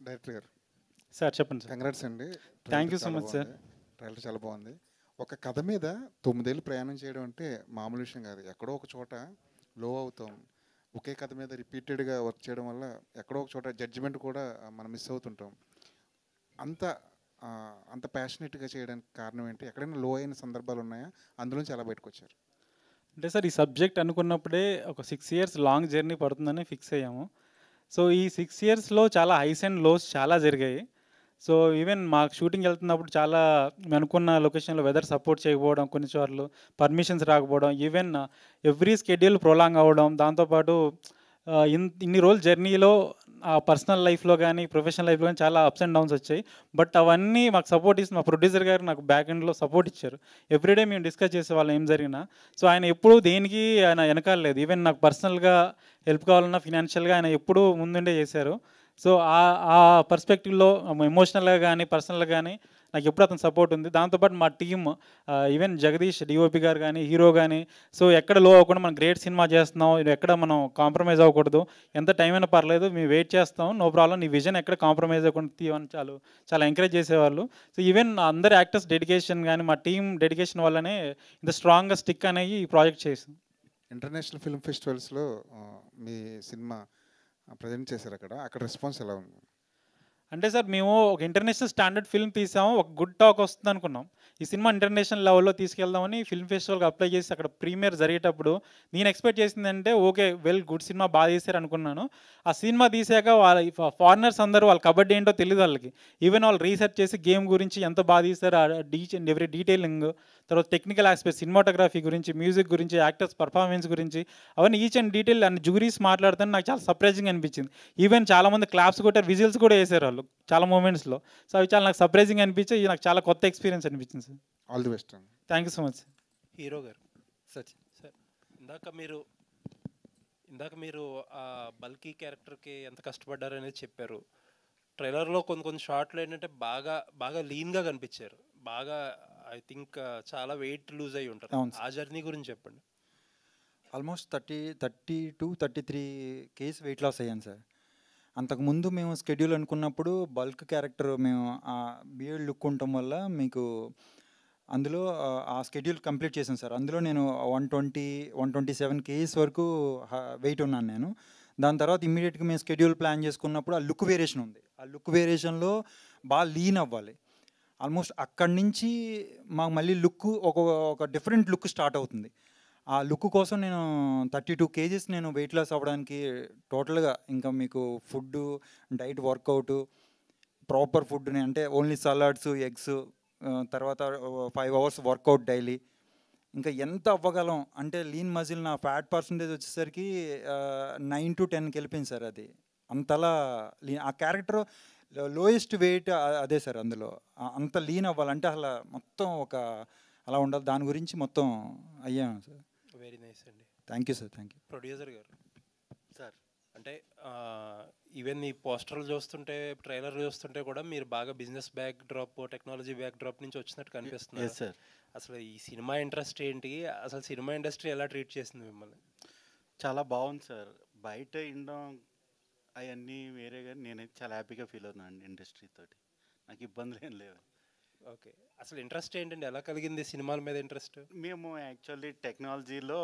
Director గారు sir చెప్పండి sir. Congrats అండి. థ్యాంక్ ట్రైలర్ యూ సో చాలా మచ్ సార్. బాగుంది. ట్రైలర్ చాలా బాగుంది. ఒక కథ మీద 9 ఏళ్ళు ప్రయాణం చేయడం అంటే మామూలు విషయం కాదు. ఎక్కడో ఒక చోట లో అవుతాం. ఒకే కథ మీద రిపీటెడ్గా వర్క్ చేయడం వల్ల ఎక్కడో ఒక చోట జడ్జిమెంట్ కూడా మనం మిస్ అవుతుంటాం. అంత ఆ, అంత ప్యాషనెట్గా చేయడానికి కారణం ఏంటి? ఎక్కడైనా లో అయిన సందర్భాలు ఉన్నాయా? అందులోంచి ఎలా బయటకు వచ్చారు? అంటే సార్ ఈ సబ్జెక్ట్ అనుకున్నప్పుడే ఒక 6 ఇయర్స్ లాంగ్ జర్నీ పడుతుందని ఫిక్స్ అయ్యాము. సో ఈ 6 ఇయర్స్‌లో చాలా హైస్ అండ్ లోస్ చాలా జరిగాయి. సో ఈవెన్ మాకు షూటింగ్ వెళ్తున్నప్పుడు చాలా మేము అనుకున్న లొకేషన్‌లో వెదర్ సపోర్ట్ చేయకపోవడం, కొన్ని సార్లు పర్మిషన్స్ రాకపోవడం, ఈవెన్ ఎవ్రీ షెడ్యూల్ ప్రొలాంగ్ అవ్వడం, దాంతో పాటు ఇన్ని రోజుల జర్నీలో పర్సనల్ లైఫ్‌లో గానీ, ప్రొఫెషనల్ లైఫ్‌లో గానీ చాలా అప్స్ అండ్ డౌన్స్ వచ్చాయి. బట్ అవన్నీ మాకు సపోర్ట్ ఇస్తు మా ప్రొడ్యూసర్ గారు నాకు బ్యాక్ ఎండ్‌లో సపోర్ట్ ఇచ్చారు. ఎవ్రీడే మేము డిస్కస్ చేసేవాళ్ళం ఏం జరిగినా. సో ఆయన ఎప్పుడూ దేనికి ఆయన వెనకాల లేదు. ఈవెన్ నాకు పర్సనల్‌గా హెల్ప్ కావాలన్నా, ఫినాన్షియల్‌గా ఆయన ఎప్పుడూ ముందుండే చేశారు. సో ఆ పర్స్పెక్టివ్‌లో ఎమోషనల్‌గా గానీ, పర్సనల్‌గా గానీ నాకు ఎప్పుడు అతని సపోర్ట్ ఉంది. దాంతోపాటు మా టీమ్ ఈవెన్ జగదీష్ డీఓపీ గారు గానీ, హీరో గానీ, సో ఎక్కడ లో అవ్వకుండా మనం గ్రేట్ సినిమా చేస్తున్నాం. ఇది ఎక్కడ మనం కాంప్రమైజ్ అవ్వకూడదు. ఎంత టైం అయినా పర్లేదు. మేము వెయిట్ చేస్తాం. No problem. నీ విజన్ ఎక్కడ కాంప్రమైజ్ అవ్వకుండా తీయమని చాలా ఎంకరేజ్ చేసేవాళ్ళు. సో ఈవెన్ అందరు యాక్టర్స్ డెడికేషన్ గానీ, మా టీమ్ డెడికేషన్ వల్లనే ఇంత స్ట్రాంగ్‌గా స్టిక్ అనేయి ఈ ప్రాజెక్ట్ చేసాం. ఇంటర్నేషనల్ ఫిల్మ్ ఫెస్టివల్స్లో మీ సినిమా ప్రజెంట్ చేశారు. అక్కడ రెస్పాన్స్ ఎలా ఉంది? అంటే సార్ మేము ఒక ఇంటర్నేషనల్ స్టాండర్డ్ ఫిల్మ్ తీసాము. ఒక గుడ్ టాక్ వస్తుందనుకున్నాం. ఈ సినిమా ఇంటర్నేషనల్ లెవెల్‌లో తీసుకెళ్దామని ఫిల్మ్ ఫెస్టివల్‌కి అప్లై చేసి అక్కడ ప్రీమియర్ జరిగేటప్పుడు నేను ఎక్స్‌పెక్ట్ చేసిందంటే ఓకే. గుడ్ సినిమా బాగా తీశారు అనుకున్నాను. ఆ సినిమా తీసాక వాళ్ళ ఫారినర్స్ అందరూ వాళ్ళ కబడ్డీ ఏంటో తెలీదు వాళ్ళకి. ఈవెన్ వాళ్ళు రీసెర్చ్ చేసి గేమ్ గురించి ఎంత బాగా తీశారు ఈచ్ అండ్ ఎవ్రీ డీటెయిలింగ్, తర్వాత టెక్నికల్ ఆస్పెక్ట్, సినిమాటోగ్రఫీ గురించి, మ్యూజిక్ గురించి, యాక్టర్స్ పర్ఫార్మెన్స్ గురించి అవన్నీ ఈచ్ అండ్ డీటెయిల్ అన్ని జూరీస్ మాట్లాడుతుంటే నాకు చాలా సర్ప్రైజింగ్ అనిపించింది. ఈవెన్ చాలామంది క్లాప్స్ కొట్టారు, విజిల్స్ కూడా వేసారు వాళ్ళు చాలా మూమెంట్స్‌లో. సో అవి చాలా నాకు సర్ప్రైజింగ్ అనిపించి ఇది నాకు చాలా కొత్త ఎక్స్పీరియన్స్ అనిపించింది సార్. ఆల్ ది బెస్ట్ అండి. Thank you so much. Hero గారు సచిన్. సార్, ఇందాక మీరు ఆ బల్కీ క్యారెక్టర్కి ఎంత కష్టపడ్డారు అనేది చెప్పారు. ట్రైలర్లో కొన్ని షార్ట్లు ఏంటంటే బాగా బాగా లీన్గా కనిపించారు. బాగా ఐ థింక్ చాలా వెయిట్ లూజ్ అయ్యి ఉంటారు. అవును ఆ జర్నీ గురించి చెప్పండి. ఆల్మోస్ట్ 33 కేజీస్ వెయిట్ లాస్ అయ్యాను సార్. అంతకుముందు మేము షెడ్యూల్ అనుకున్నప్పుడు బల్క్ క్యారెక్టర్ మేము ఆ బియర్డ్ లుక్ ఉండటం వల్ల మీకు అందులో ఆ షెడ్యూల్ కంప్లీట్ చేశాను సార్. అందులో నేను 127 కేజీస్ వరకు వెయిట్ ఉన్నాను నేను. దాని తర్వాత ఇమ్మీడియట్గా మేము షెడ్యూల్ ప్లాన్ చేసుకున్నప్పుడు ఆ లుక్ వేరియేషన్ ఉంది. ఆ లుక్ వేరియేషన్లో బాగా లీన్ అవ్వాలి. ఆల్మోస్ట్ అక్కడి నుంచి మాకు మళ్ళీ లుక్ ఒక డిఫరెంట్ లుక్ స్టార్ట్ అవుతుంది. ఆ లుక్ కోసం నేను 32 కేజీస్ నేను వెయిట్ లాస్ అవ్వడానికి టోటల్గా ఇంకా మీకు ఫుడ్, డైట్, వర్కౌట్, ప్రాపర్ ఫుడ్ని అంటే ఓన్లీ సలాడ్స్, ఎగ్స్, తర్వాత 5 అవర్స్ వర్కౌట్ డైలీ. ఇంకా ఎంత అవ్వగలం అంటే లీన్ మజిల్ నా ఫ్యాట్ పర్సంటేజ్ వచ్చేసరికి 9 to 10కి వెళ్ళిపోయింది సార్. అది అంతలా లీన్. ఆ క్యారెక్టర్ లోయెస్ట్ వెయిట్ అదే సార్. అందులో అంత లీన్ అవ్వాలంటే అసలు మొత్తం అలా ఉండాలి. దాని గురించి మొత్తం అయ్యాము సార్. వెరీ నైస్ అండి. Thank you sir. Thank you. Producer గారు సార్, అంటే ఈవెన్ ఈ పోస్టర్లు చూస్తుంటే, ట్రైలర్ చూస్తుంటే కూడా మీరు బాగా business backdrop, technology backdrop నుంచి వచ్చినట్టు కనిపిస్తున్నారు. Yes sir. అసలు ఈ సినిమా ఇంట్రెస్ట్ ఏంటి? అసలు సినిమా ఇండస్ట్రీ ఎలా ట్రీట్ చేసింది మిమ్మల్ని? చాలా బాగుంది సార్. బయట వినడం అవన్నీ వేరే, కానీ నేనైతే చాలా హ్యాపీగా ఫీల్ అవుతున్నాను ఇండస్ట్రీ తోటి. నాకు ఇబ్బందులు ఏం లేవు. ఓకే. అసలు ఇంట్రెస్ట్ ఏంటండి? ఎలా కలిగింది సినిమాల మీద ఇంట్రెస్ట్? మేము యాక్చువల్లీ టెక్నాలజీలో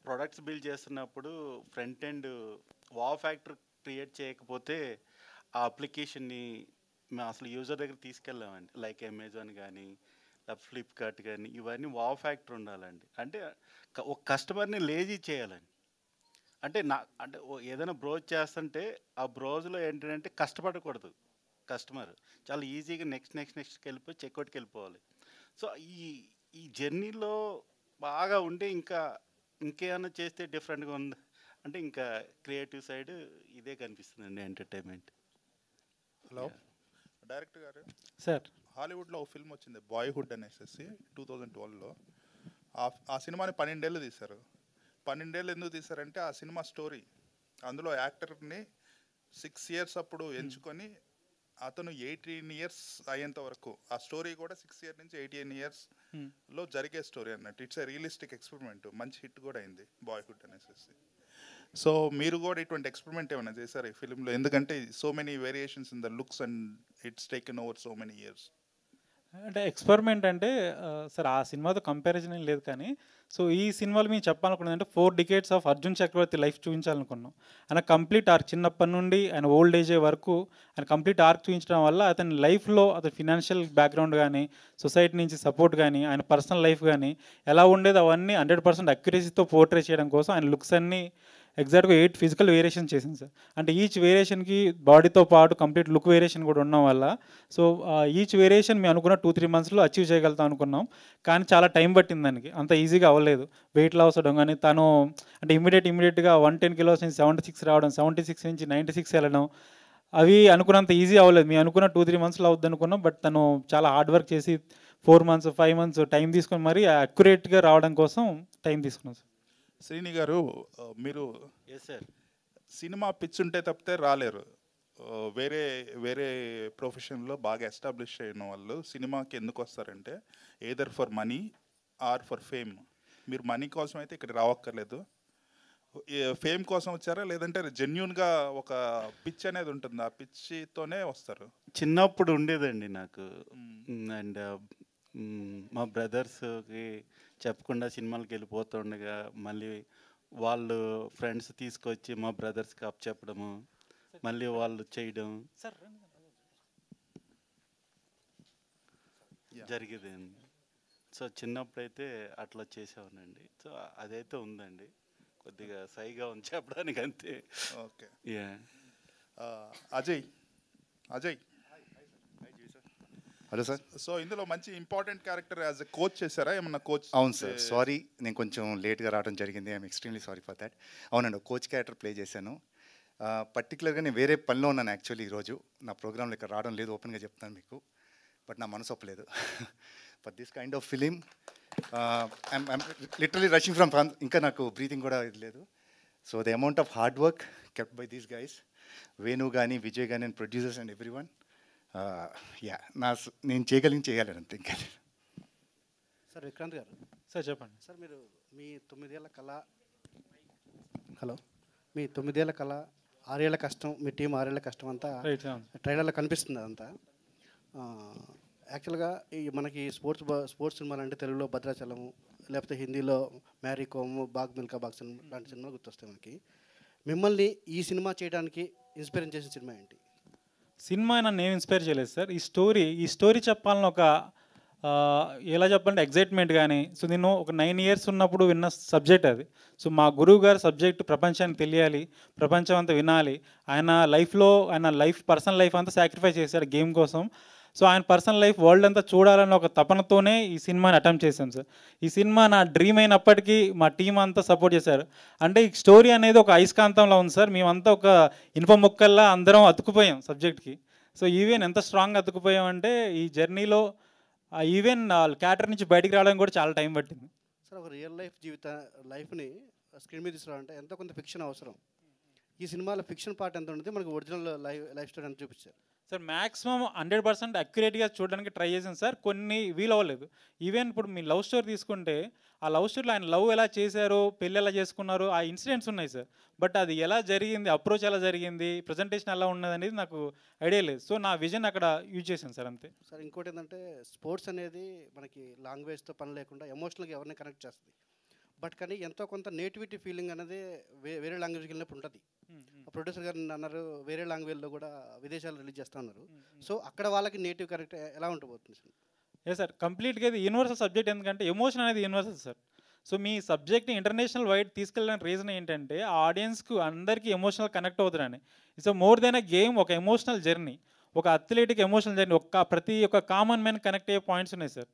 ప్రొడక్ట్స్ బిల్డ్ చేస్తున్నప్పుడు ఫ్రంట్ ఎండ్ ఫ్యాక్టర్ క్రియేట్ చేయకపోతే ఆ అప్లికేషన్ని మేము అసలు యూజర్ దగ్గర తీసుకెళ్ళామండి. లైక్ అమెజాన్ కానీ, ఫ్లిప్కార్ట్ కానీ, ఇవన్నీ ఫ్యాక్టర్ ఉండాలండి. అంటే ఒక కస్టమర్ని లేజీ చేయాలండి. అంటే ఏదైనా బ్రౌజ్ చేస్తుంటే ఆ బ్రౌజ్లో ఏంటంటే కష్టపడకూడదు కస్టమర్. చాలా ఈజీగా నెక్స్ట్కి వెళ్ళిపోయి చెక్అవుట్కి వెళ్ళిపోవాలి. సో ఈ జర్నీలో బాగా ఉంటే ఇంకేమైనా చేస్తే డిఫరెంట్గా ఉంది అంటే ఇంకా క్రియేటివ్ సైడ్ ఇదే కనిపిస్తుందండి, ఎంటర్టైన్మెంట్. హలో డైరెక్టర్ గారు సార్, హాలీవుడ్లో ఒక ఫిల్మ్ వచ్చింది బాయ్హుడ్ అనేసి 2012లో. ఆ సినిమాని 12 ఏళ్ళు తీశారు. 12 ఏళ్ళు ఎందుకు తీశారంటే ఆ సినిమా స్టోరీ, అందులో యాక్టర్ని 6 years అప్పుడు ఎంచుకొని అతను 18 years అయ్యేంత వరకు ఆ స్టోరీ కూడా 6 years నుంచి 18 yearsలో జరిగే స్టోరీ అన్నట్టు. It's a realistic experiment. మంచి హిట్ కూడా అయింది బాయ్హుడ్ అనేసి. సో మీరు కూడా ఇటువంటి ఎక్స్పెరిమెంట్ ఏమైనా చేశారు ఈ ఫిలింలో? ఎందుకంటే so many variations in the looks and it's taken over so many years. అంటే ఎక్స్పెరిమెంట్ అంటే సార్ ఆ సినిమాతో కంపారిజన్ ఏం లేదు, కానీ సో ఈ సినిమాలో మేము చెప్పాలనుకున్నది అంటే 4 decades of Arjun Chakravarthy life చూపించాలనుకున్నాం. ఆయన కంప్లీట్ ఆర్క్ చిన్నప్పటి నుండి ఆయన ఓల్డ్ ఏజ్ వరకు ఆయన కంప్లీట్ ఆర్క్ చూపించడం వల్ల అతని లైఫ్లో అతని ఫినాన్షియల్ బ్యాక్గ్రౌండ్ కానీ, సొసైటీ నుంచి సపోర్ట్ కానీ, ఆయన పర్సనల్ లైఫ్ కానీ ఎలా ఉండేది అవన్నీ 100% అక్యురసీతో పోర్ట్రే చేయడం కోసం ఆయన లుక్స్ అన్నీ ఎగ్జాక్ట్గా 8 ఫిజికల్ వేరియేషన్ చేసింది సార్. అంటే ఈచ్ వేరియేషన్కి బాడీతో పాటు కంప్లీట్ లుక్ వేరియేషన్ కూడా ఉండడం వల్ల సో ఈచ్ వేరియేషన్ మేము అనుకున్న 2-3 monthsలో అచీవ్ చేయగలుగుతాం అనుకున్నాం. కానీ చాలా టైం పట్టింది దానికి, అంత ఈజీగా అవ్వలేదు. వెయిట్ లాస్ అవ్వడం కానీ తను అంటే ఇమీడియట్గా 110 kilos నుంచి 76 రావడం, 76 నుంచి 96 వెళ్ళడం, అవి అనుకున్నంత ఈజీ అవ్వలేదు. మేము అనుకున్న 2-3 monthsలో అవుద్ది అనుకున్నాం. బట్ తను చాలా హార్డ్ వర్క్ చేసి 4 months 5 months టైం తీసుకొని మరీ అక్యురేట్గా రావడం కోసం టైం తీసుకున్నాం సార్. శ్రీని గారు, మీరు ఎస్ సార్. సినిమా పిచ్ ఉంటే తప్పితే రాలేరు. వేరే వేరే ప్రొఫెషన్లో బాగా ఎస్టాబ్లిష్ అయిన వాళ్ళు సినిమాకి ఎందుకు వస్తారంటే either for money are for fame. మీరు మనీ కోసం అయితే ఇక్కడ రావక్కర్లేదు. ఫేమ్ కోసం వచ్చారా, లేదంటే జెన్యున్గా ఒక పిచ్ అనేది ఉంటుంది, ఆ పిచ్చితోనే వస్తారు? చిన్నప్పుడు ఉండేదండి నాకు. అండ్ మా బ్రదర్స్కి చెప్పకుండా సినిమాలకు వెళ్ళిపోతుండగా మళ్ళీ వాళ్ళు ఫ్రెండ్స్ తీసుకొచ్చి మా బ్రదర్స్కి అప్ చెప్పడము, మళ్ళీ వాళ్ళు చేయడం జరిగేదండి. సో చిన్నప్పుడైతే అట్లా చేసేవానండి. సో అదైతే ఉందండి, కొద్దిగా సైగా ఉంది చెప్పడానికి అంతే. Okay. Yeah. Ajay, hello sir. So ఇందులో మంచి important character as a coach చేశారా ఏమన్నా? కోచ్? అవును సార్, సారీ నేను కొంచెం లేట్గా రావడం జరిగింది. I'm extremely sorry for that. అవునండి, కోచ్ క్యారెక్టర్ ప్లే చేశాను. పర్టికులర్గా నేను వేరే పనిలో ఉన్నాను యాక్చువల్లీ. ఈరోజు నా ప్రోగ్రాంలో ఇక్కడ రావడం లేదు, ఓపెన్గా చెప్తాను మీకు. బట్ నా మనసు ఒప్పలేదు for this kind of film. I'm literally rushing from ఇంకా నాకు బ్రీతింగ్ కూడా ఇది లేదు. So the amount of hard work kept by these guys, Venu కానీ విజయ్ కానీ and producers and everyone. Yeah, నేను చేయాలని అంతే. ఇంకా సార్ విక్రాంత్ గారు. సార్ చెప్పండి సార్, మీరు మీ 9 ఏళ్ల కళ, మీ 9 ఏళ్ల కళ, 6 ఏళ్ల కష్టం, మీ టీం 6 ఏళ్ల కష్టం అంతా ట్రైలర్లో కనిపిస్తుంది. అదంతా యాక్చువల్గా ఈ మనకి స్పోర్ట్స్ సినిమాలు అంటే తెలుగులో భద్రాచలము, లేకపోతే హిందీలో మ్యారీ కోమ్, బాగ్ మిల్కా బాగ్ సినిమా లాంటి సినిమాలు గుర్తొస్తాయి మనకి. మిమ్మల్ని ఈ సినిమా చేయడానికి ఇన్స్పైర్ చేసిన సినిమా ఏంటి? సినిమా నన్ను ఏం ఇన్స్పైర్ చేయలేదు సార్. ఈ స్టోరీ చెప్పాలని ఒక ఎలా చెప్పాలంటే ఎగ్జైట్మెంట్ కానీ. సో నేను ఒక 9 years ఉన్నప్పుడు విన్న సబ్జెక్ట్ అది. సో మా గురువు గారు సబ్జెక్ట్ ప్రపంచానికి తెలియాలి, ప్రపంచం అంతా వినాలి. ఆయన పర్సనల్ లైఫ్ అంతా సాక్రిఫైస్ చేశాడు గేమ్ కోసం. సో ఆయన పర్సనల్ లైఫ్ వరల్డ్ అంతా చూడాలని ఒక తపనతోనే ఈ సినిమాని అటెంప్ట్ చేశాం సార్. ఈ సినిమా నా డ్రీమ్ అయినప్పటికీ మా టీం అంతా సపోర్ట్ చేశారు. అంటే ఈ స్టోరీ అనేది ఒక అయస్కాంతంలో ఉంది సార్. మేమంతా ఒక ఇనుప ముక్కల్లా అందరం అతుకుపోయాం సబ్జెక్ట్కి. సో ఈవెన్ ఎంత స్ట్రాంగ్ అతుకుపోయామంటే ఈ జర్నీలో ఈవెన్ క్యారెక్టర్ నుంచి బయటికి రావడానికి కూడా చాలా టైం పట్టింది సార్. ఒక రియల్ లైఫ్ని స్క్రీన్ మీద తీసుకురావాలంటే ఎంతో కొంత ఫిక్షన్ అవసరం. ఈ సినిమాలో ఫిక్షన్ పార్ట్ ఎంత ఉంటుంది, మనకి ఒరిజినల్ లైఫ్ స్టోరీ ఎంత చూపించారు సార్? మ్యాక్సిమం 100% అక్యురేట్గా చూడడానికి ట్రై చేసాను సార్. కొన్ని వీలు అవ్వలేదు. ఈవెన్ ఇప్పుడు మీ లవ్ స్టోరీ తీసుకుంటే ఆ లవ్ స్టోరీలో ఆయన లవ్ ఎలా చేశారో, పెళ్ళి ఎలా చేసుకున్నారో ఆ ఇన్సిడెంట్స్ ఉన్నాయి సార్. బట్ అది ఎలా జరిగింది, అప్రోచ్ ఎలా జరిగింది, ప్రజెంటేషన్ ఎలా ఉన్నది అనేది నాకు ఐడియా లేదు. సో నా విజన్ అక్కడ యూజ్ చేశాను సార్, అంతే సార్. ఇంకోటి ఏంటంటే స్పోర్ట్స్ అనేది మనకి లాంగ్వేజ్తో పని లేకుండా ఎమోషనల్గా ఎవరిని కనెక్ట్ చేస్తుంది. బట్ కానీ ఎంతో కొంత నేటివిటీ ఫీలింగ్ అనేది వేరే లాంగ్వేజ్కి వెళ్ళినప్పుడు ఉంటుంది. ప్రొడ్యూసర్ గారు అన్నారు వేరే లాంగ్వేజ్లో కూడా విదేశాలు రిలీజ్ చేస్తూ ఉన్నారు. సో అక్కడ వాళ్ళకి నేటివ్ కరెక్ట్ ఎలా ఉండబోతుంది సార్? ఏ సార్, కంప్లీట్గా ఇది యూనివర్సల్ సబ్జెక్ట్. ఎందుకంటే ఎమోషన్ అనేది యూనివర్సల్ సార్. సో మీ సబ్జెక్ట్ని ఇంటర్నేషనల్ వైడ్ తీసుకెళ్ళడానికి రీజన్ ఏంటంటే ఆ ఆడియన్స్కు అందరికీ ఎమోషనల్ కనెక్ట్ అవుతారని. It's more than a game, ఒక ఎమోషనల్ జర్నీ, ఒక అథ్లెటిక్ ఎమోషనల్ జర్నీ. ప్రతి ఒక్క కామన్ మ్యాన్ కనెక్ట్ అయ్యే పాయింట్స్ ఉన్నాయి సార్.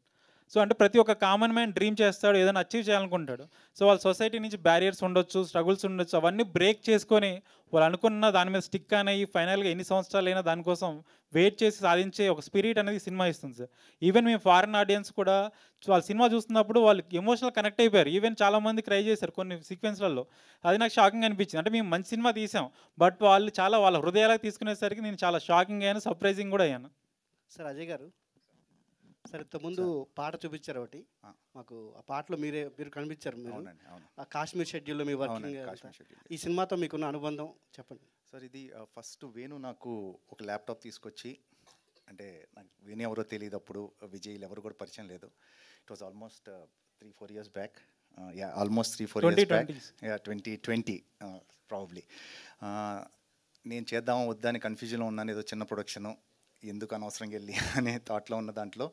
సో అంటే ప్రతి ఒక్క కామన్ మ్యాన్ డ్రీమ్ చేస్తాడు, ఏదైనా అచీవ్ చేయాలనుకుంటాడు. సో వాళ్ళ సొసైటీ నుంచి బ్యారియర్స్ ఉండొచ్చు, స్ట్రగుల్స్ ఉండొచ్చు, అవన్నీ బ్రేక్ చేసుకొని వాళ్ళు అనుకున్న దాని మీద స్టిక్ అనేవి ఫైనల్గా ఎన్ని సంవత్సరాలు అయినా దానికోసం వెయిట్ చేసి సాధించే ఒక స్పిరిట్ అనేది సినిమా ఇస్తుంది సార్. ఈవెన్ మేము ఫారిన్ ఆడియన్స్ కూడా వాళ్ళ సినిమా చూస్తున్నప్పుడు వాళ్ళు ఎమోషనల్ కనెక్ట్ అయిపోయారు. ఈవెన్ చాలామంది క్రై చేశారు కొన్ని సీక్వెన్స్లలో. అది నాకు షాకింగ్ అనిపించింది. అంటే మేము మంచి సినిమా తీసాం, బట్ వాళ్ళు చాలా వాళ్ళ హృదయాలకు తీసుకునేసరికి నేను చాలా షాకింగ్ అయ్యాను, సర్ప్రైజింగ్ కూడా అయ్యాను. సార్ అజయ్ గారు, సార్ ఇంతకుముందు పాట చూపించారు ఒకటి ఆ. మాకు. ఆ పాటలో మీరు కనిపించారు. మీరు అవునండి, అవును. ఆ కాశ్మీర్ షెడ్యూల్లో మీ వర్కింగ్ అవునండి, కాశ్మీర్ షెడ్యూల్. ఈ సినిమాతో మీకున్న అనుబంధం చెప్పండి. సార్ ఇది ఫస్ట్ వేణు నాకు ఒక ల్యాప్టాప్ తీసుకొచ్చి, అంటే నాకు వేణు ఎవరో తెలియదు అప్పుడు, విజయ్ ఎవరు కూడా పరిచయం లేదు. It was almost 3-4 years back. Almost 3-4 years back. 2020 probably. నేను చేద్దామా వద్దా అని కన్ఫ్యూజన్లో ఉన్నాను. ఏదో చిన్న ప్రొడక్షను, ఎందుకు అనవసరంగా వెళ్ళి అనే థాట్లో ఉన్న దాంట్లో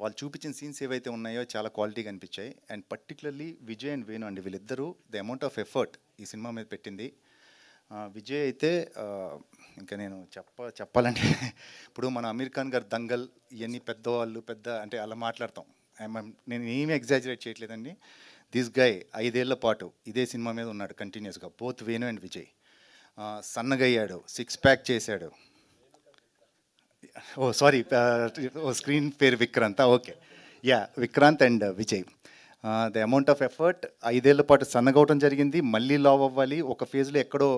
వాళ్ళు చూపించిన సీన్స్ ఏవైతే ఉన్నాయో చాలా క్వాలిటీగా అనిపించాయి. And particularly Vijay and Venu అండి, వీళ్ళిద్దరూ ద అమౌంట్ ఆఫ్ ఎఫర్ట్ ఈ సినిమా మీద పెట్టింది. విజయ్ అయితే ఇంకా నేను చెప్పాలంటే ఇప్పుడు మన అమీర్ ఖాన్ గారు దంగల్ ఇవన్నీ పెద్దవాళ్ళు అంటే అలా మాట్లాడతాం. నేను ఏమీ ఎగ్జాజరేట్ చేయట్లేదండి. దిస్ గై 5 ఏళ్ల పాటు ఇదే సినిమా మీద ఉన్నాడు కంటిన్యూస్గా, బోత్ వేణు అండ్ విజయ్. సన్నగయ్యాడు, 6 ప్యాక్ చేశాడు. సారీ, స్క్రీన్ పేరు Vikrant. Okay, Vikrant and Vijay. The amount of effort, 5 ఏళ్ల పాటు సన్నగవటం జరిగింది, మళ్ళీ లావ్ అవ్వాలి, ఒక ఫేజ్లో ఎక్కడో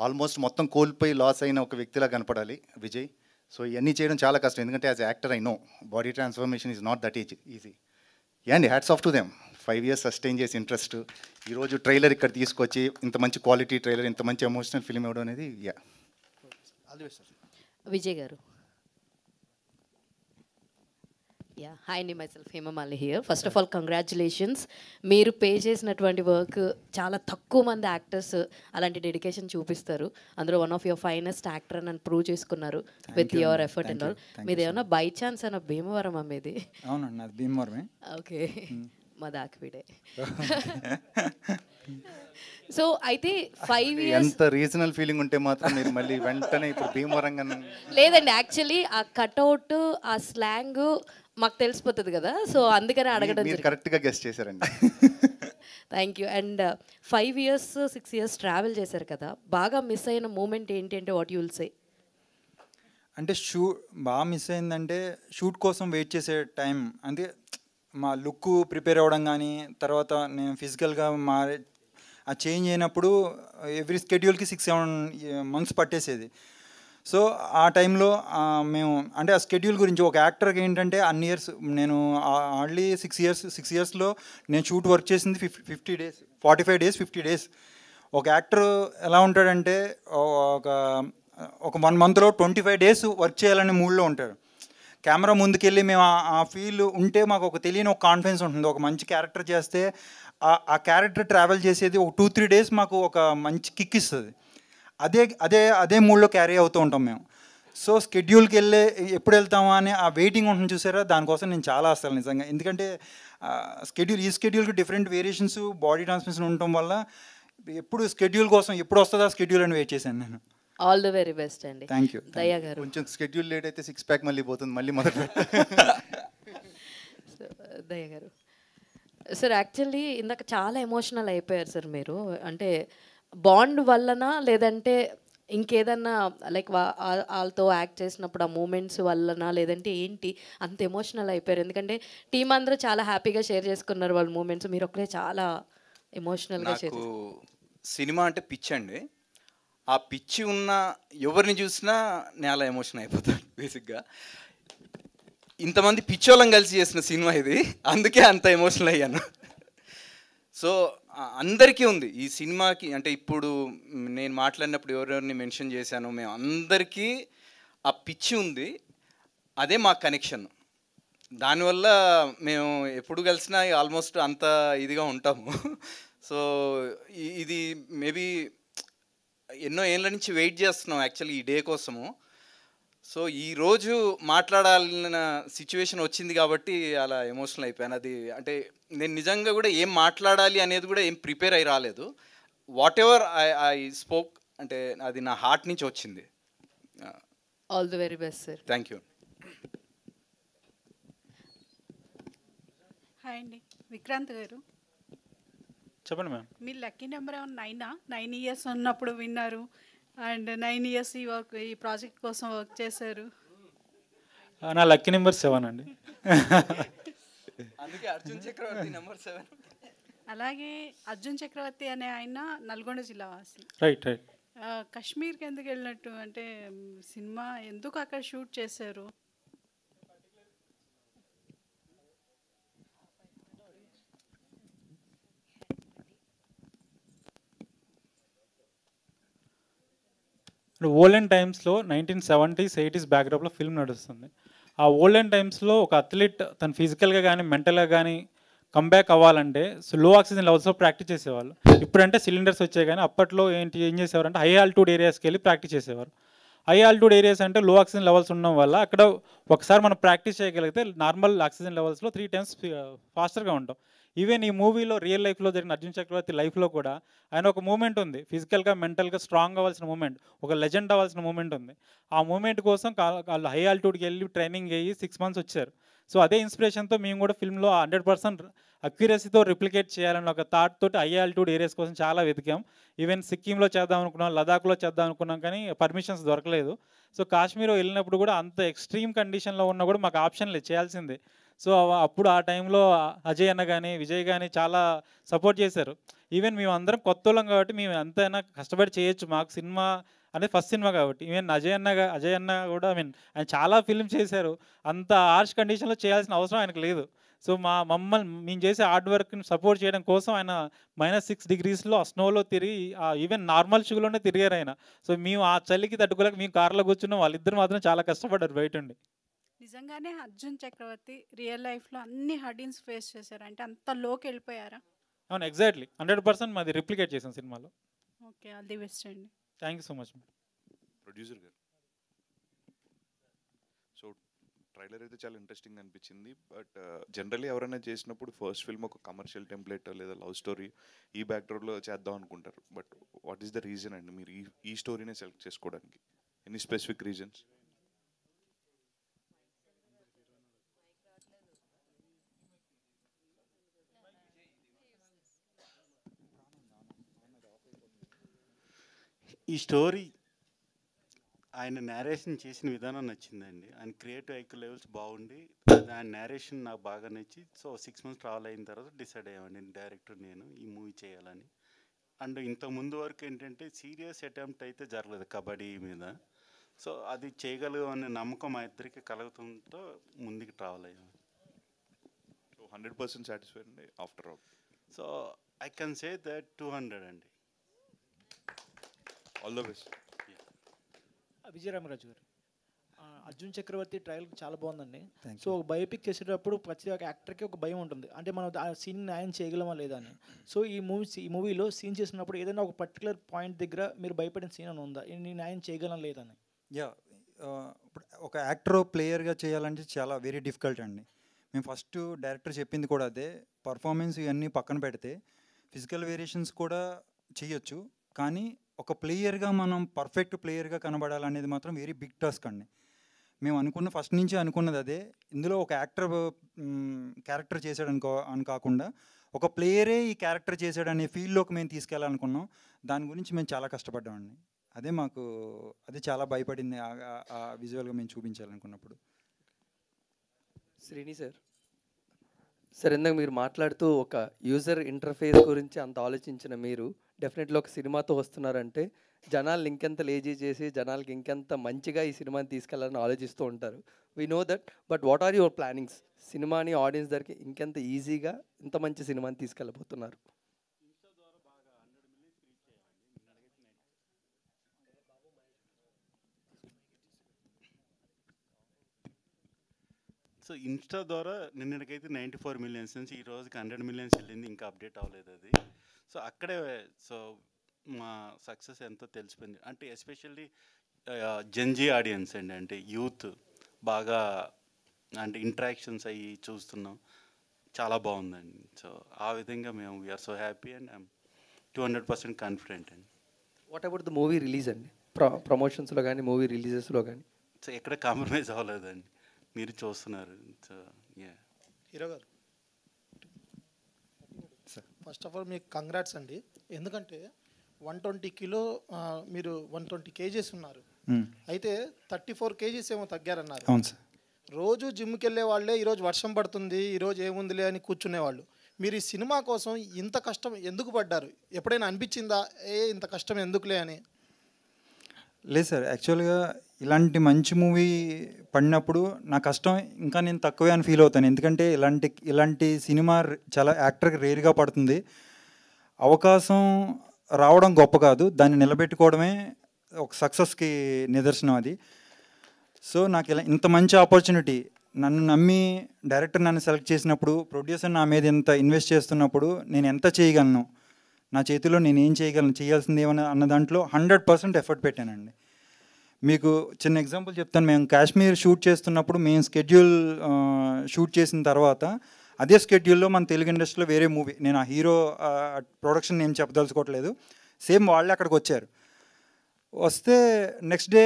ఆల్మోస్ట్ మొత్తం కోల్పోయి లాస్ అయిన ఒక వ్యక్తిలా కనపడాలి విజయ్. సో ఇవన్నీ చేయడం చాలా కష్టం, ఎందుకంటే as actor I know body transformation is not that easy. And hats off to them, 5 years sustain చేసి ఇంట్రెస్ట్, ఈరోజు ట్రైలర్ ఇక్కడ తీసుకొచ్చి ఇంత మంచి క్వాలిటీ ట్రైలర్, ఇంత మంచి ఎమోషనల్ ఫిల్మ్ ఇవ్వడం అనేది విజయ్ గారు. యా, హాయ్ అండి, myself Hema Malini here. First of all congratulations. మీరు పే చేసినటువంటి వర్క్ చాలా తక్కువ మంది యాక్టర్స్ అలాంటి డెడికేషన్ చూపిస్తారు. అందులో one of your finest actor అని ప్రూవ్ చేసుకున్నారు with your effort and all. మీది ఏమన్నా బై ఛాన్స్ అన్న భీమవరం అమ్మేది? అవునండి, అది భీమవరమే. ఓకే, మా దాకివిడే. సో అయితే 5 years ఎంత రీజనల్ ఫీలింగ్ ఉంటే మాత్రం మీరు మళ్ళీ వెంటనే ఇప్పుడు భీమవరంగా. లేదండి, యాక్చువల్లీ ఆ కట్అవుట్, ఆ స్లాంగ్ మాకు తెలిసిపోతుంది కదా, సో అందుకనే అడగడం. మీరు కరెక్ట్గా గెస్ట్ చేశారండి. Thank you. And 5 years 6 years travel చేశారు కదా, బాగా మిస్ అయిన మూమెంట్ ఏంటి అంటే వాట్ యూ విల్ సే? అంటే బాగా మిస్ అయిందంటే షూట్ కోసం వెయిట్ చేసే టైం. అంటే మా లుక్ ప్రిపేర్ అవ్వడం కానీ, తర్వాత నేను ఫిజికల్గా ఆ చేంజ్ అయినప్పుడు ఎవ్రీ స్కెడ్యూల్కి 6-7 months పట్టేసేది. సో ఆ టైంలో మేము అంటే ఆ స్కెడ్యూల్ గురించి ఒక యాక్టర్కి ఏంటంటే అన్ని ఇయర్స్ నేను హార్డ్లీ 6 yearsలో నేను షూట్ వర్క్ చేసింది 50 days, 45 days, 50 days. ఒక యాక్టర్ ఎలా ఉంటాడంటే ఒక 1 monthలో 25 days వర్క్ చేయాలనే మూడ్లో ఉంటాడు. కెమెరా ముందుకెళ్ళి మేము ఆ ఫీల్ ఉంటే మాకు ఒక తెలియని ఒక కాన్ఫిడెన్స్ ఉంటుంది. ఒక మంచి క్యారెక్టర్ చేస్తే ఆ క్యారెక్టర్ ట్రావెల్ చేసేది ఒక 2-3 days మాకు ఒక మంచి కిక్ ఇస్తుంది. అదే మూడ్లో క్యారీ అవుతూ ఉంటాం మేము. సో స్కెడ్యూల్కి వెళ్ళే ఎప్పుడు వెళ్తామా అని ఆ వెయిటింగ్ ఉంటుంది చూసారా, దానికోసం నేను చాలా అసలు నిజంగా. ఎందుకంటే ఈ స్కెడ్యూల్కి డిఫరెంట్ వేరియేషన్స్, బాడీ ట్రాన్స్మిషన్ ఉండటం వల్ల ఎప్పుడు స్కెడ్యూల్ కోసం ఎప్పుడు వస్తుందా స్కెడ్యూల్ అని వెయిట్ చేశాను నేను. ఆల్ ది వెరీ బెస్ట్ అండి. Thank you. దయా గారు. కొంచెం స్కెడ్యూల్ లేట్ అయితే 6 ప్యాక్ మళ్ళీ పోతుంది, మళ్ళీ మొదలు. దయా గారు. సార్ యాక్చువల్లీ ఇందాక చాలా ఎమోషనల్ అయిపోయారు సార్ మీరు. అంటే బాండ్ వల్లనా లేదంటే ఇంకేదన్నా లైక్ వాళ్ళతో యాక్ట్ చేసినప్పుడు ఆ మూమెంట్స్ వల్లనా లేదంటే ఏంటి అంత ఎమోషనల్ అయిపోయారు? ఎందుకంటే టీం అందరూ చాలా హ్యాపీగా షేర్ చేసుకున్నారు వాళ్ళ మూమెంట్స్, మీరు ఒక్కరే చాలా ఎమోషనల్గా షేర్ చేసుకున్నారు. సినిమా అంటే పిచ్చి అండి. ఆ పిచ్చి ఉన్న ఎవరిని చూసినా నేను అలా ఎమోషన్ అయిపోతాను బేసిక్గా. ఇంతమంది పిచ్చోళ్ళం కలిసి చేసిన సినిమా ఇది, అందుకే అంత ఎమోషనల్ అయ్యాను. సో అందరికీ ఉంది ఈ సినిమాకి. అంటే ఇప్పుడు నేను మాట్లాడినప్పుడు ఎవరెవరిని మెన్షన్ చేశాను, మేము అందరికీ ఆ పిచ్చి ఉంది, అదే మా కనెక్షన్. దానివల్ల మేము ఎప్పుడు కలిసినా ఆల్మోస్ట్ అంత ఇదిగా ఉంటాము. సో ఇది మేబీ ఎన్నో ఏళ్ళ నుంచి వెయిట్ చేస్తున్నాం యాక్చువల్లీ ఈ డే కోసము. సో ఈరోజు మాట్లాడాలన్న సిచ్యువేషన్ వచ్చింది కాబట్టి అలా ఎమోషనల్ అయిపోయాను. అది అంటే నేను నిజంగా కూడా ఏం మాట్లాడాలి అనేది కూడా ఏం ప్రిపేర్ అయి రాలేదు. వాట్ ఎవర్ ఐ స్పోక్ అంటే అది నా హార్ట్ నుంచి వచ్చింది. All the very best sir. Thank you. Hi అండి, విక్రాంత్ గారు. చెప్పండి మ్యామ్. మీ లక్కీ నెంబర్ ఏమన్నా 9 years ఉన్నప్పుడు విన్నారు అండ్ 9 years ఈ ప్రాజెక్ట్ కోసం వర్క్ చేశారు. నా లక్కీ నెంబర్ 7 అండి. అందుకే అర్జున్ చక్రవర్తి నెంబర్ 7. అలాగే అర్జున్ చక్రవర్తి అనే ఆయన నల్గొండ జిల్లా వాసి. రైట్. కాశ్మీర్కి ఎందుకు వెళ్ళినట్టు, అంటే సినిమా ఎందుకు అక్కడ షూట్ చేశారు? ఓల్డెన్ టైమ్స్లో 1970s 80s బ్యాక్డ్రాప్లో ఫిల్మ్ నడుస్తుంది. ఆ ఓల్డెన్ టైమ్స్లో ఒక అథ్లీట్ తను ఫిజికల్గా కానీ మెంటల్గా కానీ కంబ్యాక్ అవ్వాలంటే లో ఆక్సిజన్ లెవెల్స్లో ప్రాక్టీస్ చేసేవాళ్ళు. ఇప్పుడంటే సిలిండర్స్ వచ్చాయి, కానీ అప్పట్లో ఏం చేసేవారంటే హై ఆల్టిట్యూడ్ ఏరియాస్కి వెళ్ళి ప్రాక్టీస్ చేసేవారు. హై ఆల్టిట్యూడ్ ఏరియాస్ అంటే లో ఆక్సిజన్ లెవెల్స్ ఉండడం వల్ల అక్కడ ఒకసారి మనం ప్రాక్టీస్ చేయగలిగితే నార్మల్ ఆక్సిజన్ లెవెల్స్లో 3 times ఫాస్టర్గా ఉంటాం. ఈవెన్ ఈ మూవీలో రియల్ లైఫ్లో జరిగిన అర్జున్ చక్రవర్తి లైఫ్లో కూడా ఆయన ఒక మూమెంట్ ఉంది, ఫిజికల్గా మెంటల్గా స్ట్రాంగ్ అవ్వాల్సిన మూమెంట్, ఒక లెజెండ్ అవ్వాల్సిన మూమెంట్ ఉంది. ఆ మూమెంట్ కోసం వాళ్ళు హై ఆల్టిట్యూడ్కి వెళ్ళి ట్రైనింగ్ అయ్యి 6 months వచ్చారు. సో అదే ఇన్స్పిరేషన్తో మేము కూడా ఫిల్మ్లో 100% అక్యురసీతో రిప్లికేట్ చేయాలని ఒక థాట్ తోటి హై ఆల్టిట్యూడ్ ఏరియాస్ కోసం చాలా వెతికాం. ఈవెన్ సిక్కింలో చేద్దాం అనుకున్నాం, లదాఖ్లో చేద్దాం అనుకున్నాం, కానీ పర్మిషన్స్ దొరకలేదు. సో కాశ్మీర్ వెళ్ళినప్పుడు కూడా అంత ఎక్స్ట్రీమ్ కండిషన్లో ఉన్నా కూడా మాకు ఆప్షన్ లేదు, చేయాల్సిందే. సో అప్పుడు ఆ టైంలో అజయ్ అన్న కానీ విజయ్ కానీ చాలా సపోర్ట్ చేశారు. ఈవెన్ మేము అందరం కొత్త వాళ్ళం కాబట్టి మేము ఎంతైనా కష్టపడి చేయొచ్చు, మాకు సినిమా అనేది ఫస్ట్ సినిమా కాబట్టి. ఈవెన్ అజయ్ అన్న కూడా ఆయన చాలా ఫిల్మ్ చేశారు, అంత హార్ష్ కండిషన్లో చేయాల్సిన అవసరం ఆయనకు లేదు. సో మమ్మల్ని మేము చేసే హార్డ్ వర్క్ని సపోర్ట్ చేయడం కోసం ఆయన -6 degrees ఆ స్నోలో తిరిగి ఈవెన్ నార్మల్ షూలోనే తిరిగారు ఆయన. సో మేము ఆ చలికి తట్టుకోలేక మేము కార్లో కూర్చున్నాం, వాళ్ళిద్దరు మాత్రం చాలా కష్టపడ్డారు బయట ఉండి. నిజంగానే అర్జున్ చక్రవర్తి రియల్ లైఫ్లో అన్ని హర్డిల్స్ ఫేస్ చేశారు, అంటే అంత లోకి వెళ్ళిపోయారా? అవును, ఎగ్జాక్ట్లీ 100% మాది రిప్లికేట్ చేసాం సినిమాలో. ఓకే, ఆల్ ది బెస్ట్ అండి. Thank you so much. Producer గారు, సో ట్రైలర్ అయితే చాలా ఇంట్రెస్టింగ్ అనిపించింది. బట్ జనరల్లీ ఎవరైనా చేసినప్పుడు ఫస్ట్ ఫిల్మ్ ఒక కమర్షియల్ టెంప్లెట్ లేదా లవ్ స్టోరీ ఈ బ్యాక్డ్రాప్లో చేద్దాం అనుకుంటారు. But what is the reason అండి మీరు ఈ స్టోరీనే సెలెక్ట్ చేసుకోవడానికి? Any specific reasons? ఈ స్టోరీ ఆయన నేరేషన్ చేసిన విధానం నచ్చిందండి. ఆయన క్రియేటివ్ ఐక్యూ లెవెల్స్ బాగుండి ఆయన నేరేషన్ నాకు బాగా నచ్చి, సో 6 months ట్రావెల్ అయిన తర్వాత డిసైడ్ అయ్యామండి డైరెక్టర్ నేను ఈ మూవీ చేయాలని. అండ్ ఇంతకు ముందు వరకు ఏంటంటే సీరియస్ అటెంప్ట్ అయితే జరగలేదు కబడ్డీ మీద, సో అది చేయగలమనే నమ్మకం మా ఇద్దరికి కలుగుతుందో ముందుకు ట్రావెల్ అయ్యాము. సో 100% సాటిస్ఫైడ్ అండి after all? So I can say that 200 అండి. All the best. విజయరామరాజు గారు, అర్జున్ చక్రవర్తి ట్రయల్ చాలా బాగుందండి. సో ఒక బయోపిక్ చేసేటప్పుడు ప్రతి ఒక్క యాక్టర్కి ఒక భయం ఉంటుంది, అంటే మనం ఆ సీన్ న్యాయం చేయగలమా లేదా అని. సో ఈ మూవీలో సీన్ చేసినప్పుడు ఏదైనా ఒక పర్టికులర్ పాయింట్ దగ్గర మీరు భయపడిన సీన్ అని ఉందా, నేను న్యాయం చేయగలం లేదని? ఇప్పుడు ఒక యాక్టర్ ప్లేయర్గా చేయాలంటే చాలా వెరీ డిఫికల్ట్ అండి. మేము ఫస్ట్ డైరెక్టర్ చెప్పింది కూడా అదే, పర్ఫార్మెన్స్ ఇవన్నీ పక్కన పెడితే ఫిజికల్ వేరియేషన్స్ కూడా చేయొచ్చు, కానీ ఒక ప్లేయర్గా మనం పర్ఫెక్ట్ ప్లేయర్గా కనబడాలనేది మాత్రం వెరీ బిగ్ టాస్క్ అండి. మేము ఫస్ట్ నుంచి అనుకున్నది అదే. ఇందులో ఒక క్యారెక్టర్ చేశాడు అని కాకుండా ఒక ప్లేయరే ఈ క్యారెక్టర్ చేశాడు అనే ఫీల్డ్లోకి మేము తీసుకెళ్ళాలనుకున్నాం. దాని గురించి మేము చాలా కష్టపడ్డామండి. అదే చాలా భయపడింది ఆ విజువల్గా మేము చూపించాలనుకున్నప్పుడు. శ్రీని సార్ ఇందాక మీరు మాట్లాడుతూ ఒక యూజర్ ఇంటర్ఫేస్ గురించి అంత ఆలోచించిన మీరు డెఫినెట్లీ ఒక సినిమాతో వస్తున్నారంటే జనాలు ఇంకెంత లేజీ చేసి జనాలకి ఇంకెంత మంచిగా ఈ సినిమాని తీసుకెళ్లాలని ఆలోచిస్తూ ఉంటారు. We know that, but what are your plannings? సినిమాని ఆడియన్స్ దగ్గరికి ఇంకెంత ఈజీగా ఇంత మంచి సినిమాని తీసుకెళ్ళబోతున్నారు? సో ఇన్స్టా ద్వారా నిన్నటికైతే 94 millions నుంచి ఈ రోజుకి 100 millions వెళ్ళింది, ఇంకా అప్డేట్ అవ్వలేదు అది. సో అక్కడే మా సక్సెస్ ఎంతో తెలిసిపోయింది. అంటే ఎస్పెషల్లీ జెన్జీ ఆడియన్స్ అండి, అంటే యూత్ బాగా అంటే ఇంటరాక్షన్స్ అయ్యి చూస్తున్నాం, చాలా బాగుందండి. సో ఆ విధంగా మేము we're so happy and I'm 200% confident అండి. What about the movie release అండి? ప్రమోషన్స్లో కానీ మూవీ రిలీజెస్లో కానీ? సో ఎక్కడ కాంప్రమైజ్ అవ్వలేదండి, మీరు చూస్తున్నారు. సో హీరో గారు, ఫస్ట్ ఆఫ్ ఆల్ మీకు కంగ్రాట్స్ అండి. ఎందుకంటే 120 kilo మీరు 120 kgs ఉన్నారు, అయితే 34 kgs ఏమో తగ్గారన్నారు. అవును సార్. రోజు జిమ్కి వెళ్ళే వాళ్ళే ఈరోజు వర్షం పడుతుంది ఈరోజు ఏముందిలే అని కూర్చునేవాళ్ళు. మీరు ఈ సినిమా కోసం ఇంత కష్టం ఎందుకు పడ్డారు? ఎప్పుడైనా అనిపించిందా ఇంత కష్టం ఎందుకులే అని? లేదు సార్, యాక్చువల్గా ఇలాంటి మంచి మూవీ పడినప్పుడు నా కష్టం ఇంకా నేను తక్కువే అని ఫీల్ అవుతాను. ఎందుకంటే ఇలాంటి సినిమా చాలా యాక్టర్కి రేర్గా పడుతుంది. అవకాశం రావడం గొప్ప కాదు, దాన్ని నిలబెట్టుకోవడమే ఒక సక్సెస్కి నిదర్శనం అది. సో నాకు ఇలా ఇంత మంచి ఆపర్చునిటీ, నన్ను నమ్మి డైరెక్టర్ నన్ను సెలెక్ట్ చేసినప్పుడు, ప్రొడ్యూసర్ నా మీద ఇంత ఇన్వెస్ట్ చేస్తున్నప్పుడు నేను ఎంత చేయగలను, నా చేతిలో నేను ఏం చేయగలను, చేయాల్సింది ఏమన్నా అన్న దాంట్లో 100% ఎఫర్ట్ పెట్టానండి. మీకు చిన్న ఎగ్జాంపుల్ చెప్తాను. మేము కాశ్మీర్ షూట్ చేస్తున్నప్పుడు మేము స్కెడ్యూల్ షూట్ చేసిన తర్వాత అదే స్కెడ్యూల్లో మన తెలుగు ఇండస్ట్రీలో వేరే మూవీ, నేను ఆ హీరో ప్రొడక్షన్ ఏం చెప్పదలుచుకోవట్లేదు, సేమ్ వాళ్ళే అక్కడికి వచ్చారు. వస్తే నెక్స్ట్ డే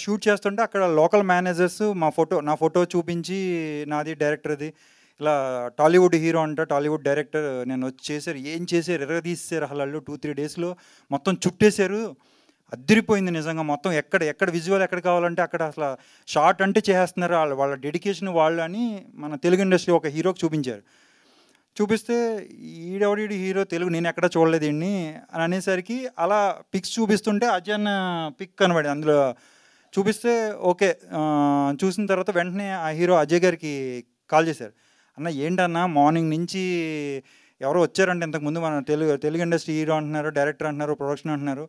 షూట్ చేస్తుంటే అక్కడ లోకల్ మేనేజర్స్ నా ఫోటో చూపించి, నాది డైరెక్టర్ది, ఇలా టాలీవుడ్ హీరో అంట, టాలీవుడ్ డైరెక్టర్, నేను వచ్చి చేశారు, ఏం చేశారు, ఎర్రదీసారు అసలు వాళ్ళు 2-3 డేస్లో మొత్తం చుట్టేశారు, అద్దరిపోయింది నిజంగా. మొత్తం ఎక్కడ విజువల్ ఎక్కడ కావాలంటే అక్కడ అసలు షార్ట్ అంటే చేస్తున్నారు, వాళ్ళ డెడికేషన్ వాళ్ళు అని మన తెలుగు ఇండస్ట్రీ ఒక హీరోకి చూపించారు. చూపిస్తే ఈడెవడి హీరో తెలుగు, నేను ఎక్కడ చూడలేదు ఈయన్ని అని అనేసరికి అలా పిక్స్ చూపిస్తుంటే అజయ్ అన్న పిక్ కనబడి అందులో చూపిస్తే ఓకే. చూసిన తర్వాత వెంటనే ఆ హీరో అజయ్ గారికి కాల్ చేశారు, అన్న ఏంటన్నా మార్నింగ్ నుంచి ఎవరో వచ్చారంటే ఇంతకుముందు మన తెలుగు ఇండస్ట్రీ హీరో అంటున్నారు, డైరెక్టర్ అంటున్నారు, ప్రొడక్షన్ అంటున్నారు,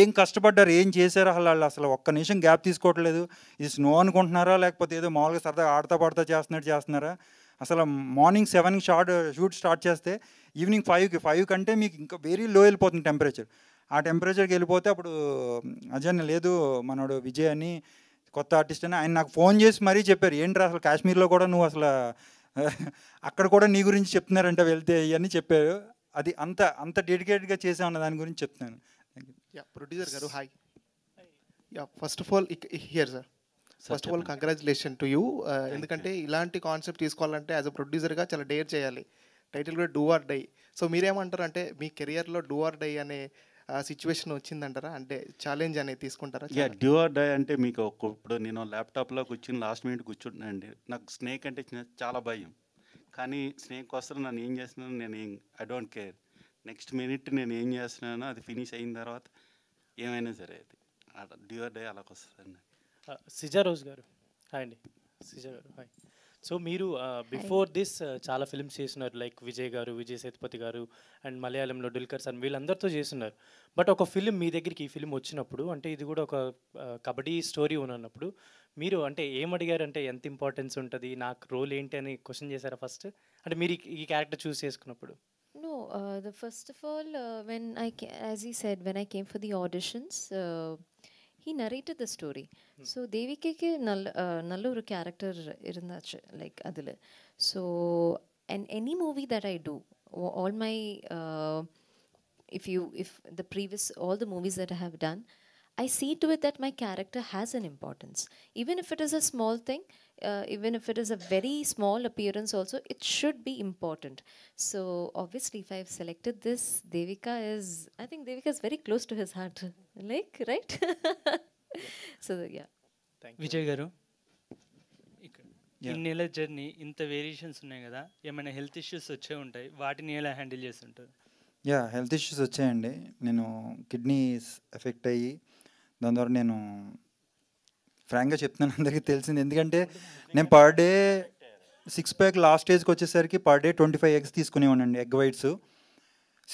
ఏం కష్టపడ్డారు, ఏం చేశారు వాళ్ళు ఒక్క నిమిషం గ్యాప్ తీసుకోవట్లేదు, ఇది స్నో అనుకుంటున్నారా లేకపోతే ఏదో మామూలుగా సరదాగా ఆడతా పాడతా చేస్తున్నారా, అసలు మార్నింగ్ 7కి షూట్ స్టార్ట్ చేస్తే ఈవినింగ్ 5 కంటే మీకు ఇంకా వెరీ లో వెళ్ళిపోతుంది టెంపరేచర్. ఆ టెంపరేచర్కి వెళ్ళిపోతే అప్పుడు అజయ్ లేదు మనోడు విజయ్ అని కొత్త ఆర్టిస్ట్ అని ఆయన నాకు ఫోన్ చేసి మరీ చెప్పారు, ఏంట్రా అసలు కాశ్మీర్లో కూడా నువ్వు అసలు అక్కడ కూడా నీ గురించి చెప్తున్నారంట వెళ్తే ఇవన్నీ చెప్పారు. అది అంత డెడికేటెడ్గా చేసామన్న దాని గురించి చెప్తున్నాను. ప్రొడ్యూసర్ గారు hi. First of all here sir, first of all congratulation to you. ఎందుకంటే ఇలాంటి కాన్సెప్ట్ తీసుకోవాలంటే యాజ్ అ ప్రొడ్యూసర్గా చాలా డేర్ చేయాలి. టైటిల్ కూడా డూ ఆర్ డై. సో మీరేమంటారు, అంటే మీ కెరియర్లో డూ ఆర్ డై అనే సిచ్యువేషన్ వచ్చిందంటారా, అంటే ఛాలెంజ్ అనేది తీసుకుంటారా? డ్యూ ఆర్ డై అంటే మీకు ఇప్పుడు నేను ల్యాప్టాప్లో కూర్చుని లాస్ట్ మినిట్ కూర్చుంటున్నానండి, నాకు స్నేక్ అంటే చాలా భయం, కానీ స్నేక్ కోసం నన్ను ఏం చేస్తున్నాను నేను I don't care, next minute నేను ఏం చేస్తున్నానో అది ఫినిష్ అయిన తర్వాత ఏమైనా సరే అది డ్యూ ఆర్ డై అలాగ వస్తుందండి. సిజా రోజ్ గారు హాయ్ అండి. సిజా గారు హాయ్. సో మీరు బిఫోర్ దిస్ చాలా ఫిల్మ్స్ చేస్తున్నారు, లైక్ విజయ్ సేతుపతి గారు అండ్ మలయాళంలో డుల్కర్ సార్, వీళ్ళందరితో చేస్తున్నారు. బట్ ఒక ఫిలిం మీ దగ్గరికి ఈ ఫిలిం వచ్చినప్పుడు, అంటే ఇది కూడా ఒక కబడ్డీ స్టోరీ ఉన్నప్పుడు మీరు అంటే ఏమడిగారు, అంటే ఎంత ఇంపార్టెన్స్ ఉంటుంది, నాకు రోల్ ఏంటి అని క్వశ్చన్ చేశారా ఫస్ట్, అంటే మీరు ఈ క్యారెక్టర్ చూస్ చేసుకున్నప్పుడు? No, the first of all, as he said, when I came for the auditions, he narrated the story. So Devikike Nalluru character irundachu, like adile. So and any movie that I do, all my if all the movies that I have done, I see to it that my character has an importance. Even if it is a small thing, even if it is a very small appearance also, it should be important. So obviously if I've selected this, I think Devika is very close to his heart. Like, right? So yeah. Vijay గారు, ఇన్నేళ్ళ journey, ఇంత variations ఉన్నాయి కదా, ఏమైనా health issues వచ్చే ఉంటాయి, వాటిని ఎలా handle చేస్తుంటారు? హెల్త్ ఇష్యూస్ వచ్చాయండి. నేను కిడ్నీస్ ఎఫెక్ట్ అయ్యి దాని ద్వారా నేను ఫ్రాంక్గా చెప్తున్నాను, అందరికీ తెలిసింది. ఎందుకంటే నేను పర్ డే 6 ప్యాక్ లాస్ట్ స్టేజ్కి వచ్చేసరికి పర్ డే 25 eggs తీసుకునేవాడిని, egg whites,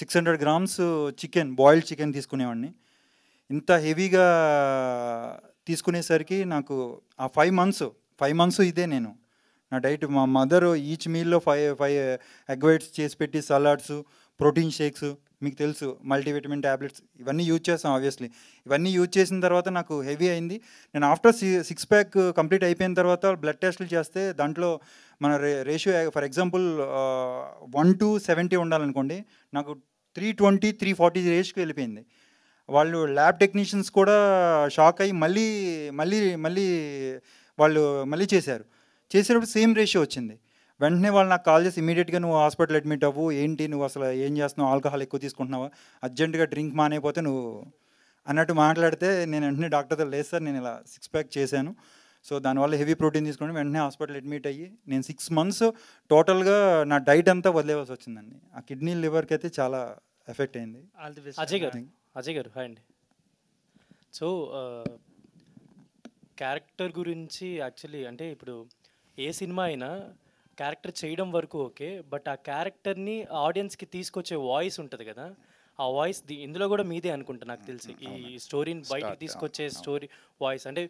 600 grams chicken, boiled chicken తీసుకునేవాడిని. ఇంత హెవీగా తీసుకునేసరికి నాకు ఆ 5 months ఇదే నేను నా డైట్. మా మదర్ ఈచ్ మీల్లో 5 ఎగ్ వైట్స్ చేసి పెట్టి, సలాడ్స్, ప్రోటీన్ షేక్స్, మీకు తెలుసు మల్టీవిటమిన్ ట్యాబ్లెట్స్, ఇవన్నీ యూజ్ చేస్తాం ఆబ్వియస్లీ. ఇవన్నీ యూజ్ చేసిన తర్వాత నాకు హెవీ అయింది. నేను ఆఫ్టర్ 6 ప్యాక్ కంప్లీట్ అయిపోయిన తర్వాత బ్లడ్ టెస్టులు చేస్తే దాంట్లో మన రేషియో ఫర్ ఎగ్జాంపుల్ 1:70 ఉండాలనుకోండి, నాకు 320, 340 రేషియోకి వెళ్ళిపోయింది. వాళ్ళు ల్యాబ్ టెక్నీషియన్స్ కూడా షాక్ అయ్యి మళ్ళీ వాళ్ళు చేసేటప్పుడు సేమ్ రేషియో వచ్చింది. వెంటనే వాళ్ళు నాకు కాల్ చేసి ఇమీడియట్గా నువ్వు హాస్పిటల్ అడ్మిట్ అవ్వు, ఏంటి నువ్వు అసలు ఏం చేస్తున్నావు, ఆల్కహాల్ ఎక్కువ తీసుకుంటున్నావా, అర్జెంటుగా డ్రింక్ మానేపోతే నువ్వు అన్నట్టు మాట్లాడితే నేను వెంటనే డాక్టర్తో లేదు సార్ నేను ఇలా 6 ప్యాక్ చేశాను, సో దానివల్ల హెవీ ప్రోటీన్ తీసుకుని వెంటనే హాస్పిటల్ అడ్మిట్ అయ్యి నేను 6 months టోటల్గా నా డైట్ అంతా వదిలేవాల్సి వచ్చిందండి. ఆ కిడ్నీ లివర్కి అయితే చాలా ఎఫెక్ట్ అయింది. అజయ్ గారు హాయ్ అండి. సో క్యారెక్టర్ గురించి యాక్చువల్లీ అంటే ఇప్పుడు ఏ సినిమా అయినా క్యారెక్టర్ చేయడం వరకు ఓకే, బట్ ఆ క్యారెక్టర్ని ఆడియన్స్కి తీసుకొచ్చే వాయిస్ ఉంటుంది కదా, ఆ వాయిస్ ఇందులో కూడా మీదే అనుకుంటా నాకు తెలిసి ఈ స్టోరీని బయటికి తీసుకొచ్చే స్టోరీ వాయిస్ అంటే